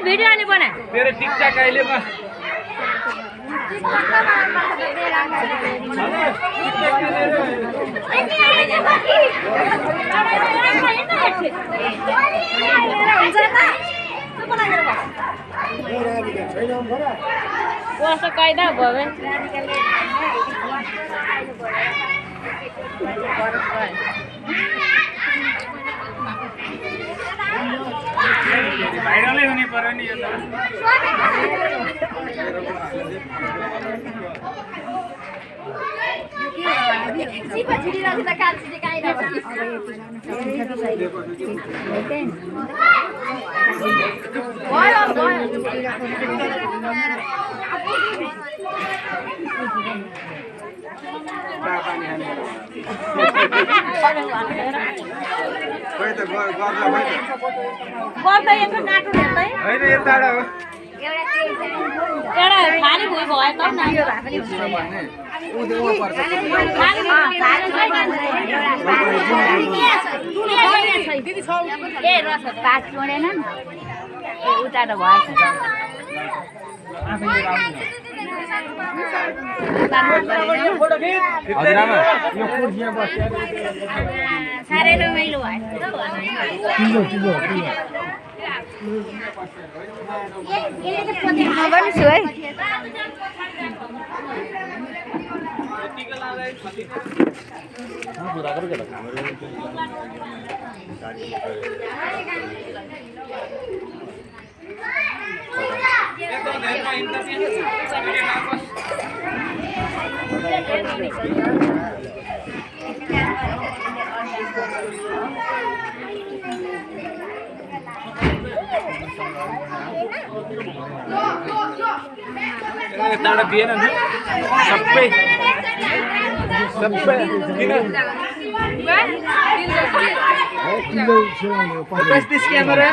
video नहीं बना तेरे TikTok आइले बा कस्तो कायदा भयो भाइरलै हुने पर्यो नि यो खाली भुइँ भयो त पात छोडेन उता त भएछ साह्रै रमाइलो भयो है ताडा दिएन नि सबै किन 35 क्यामेरा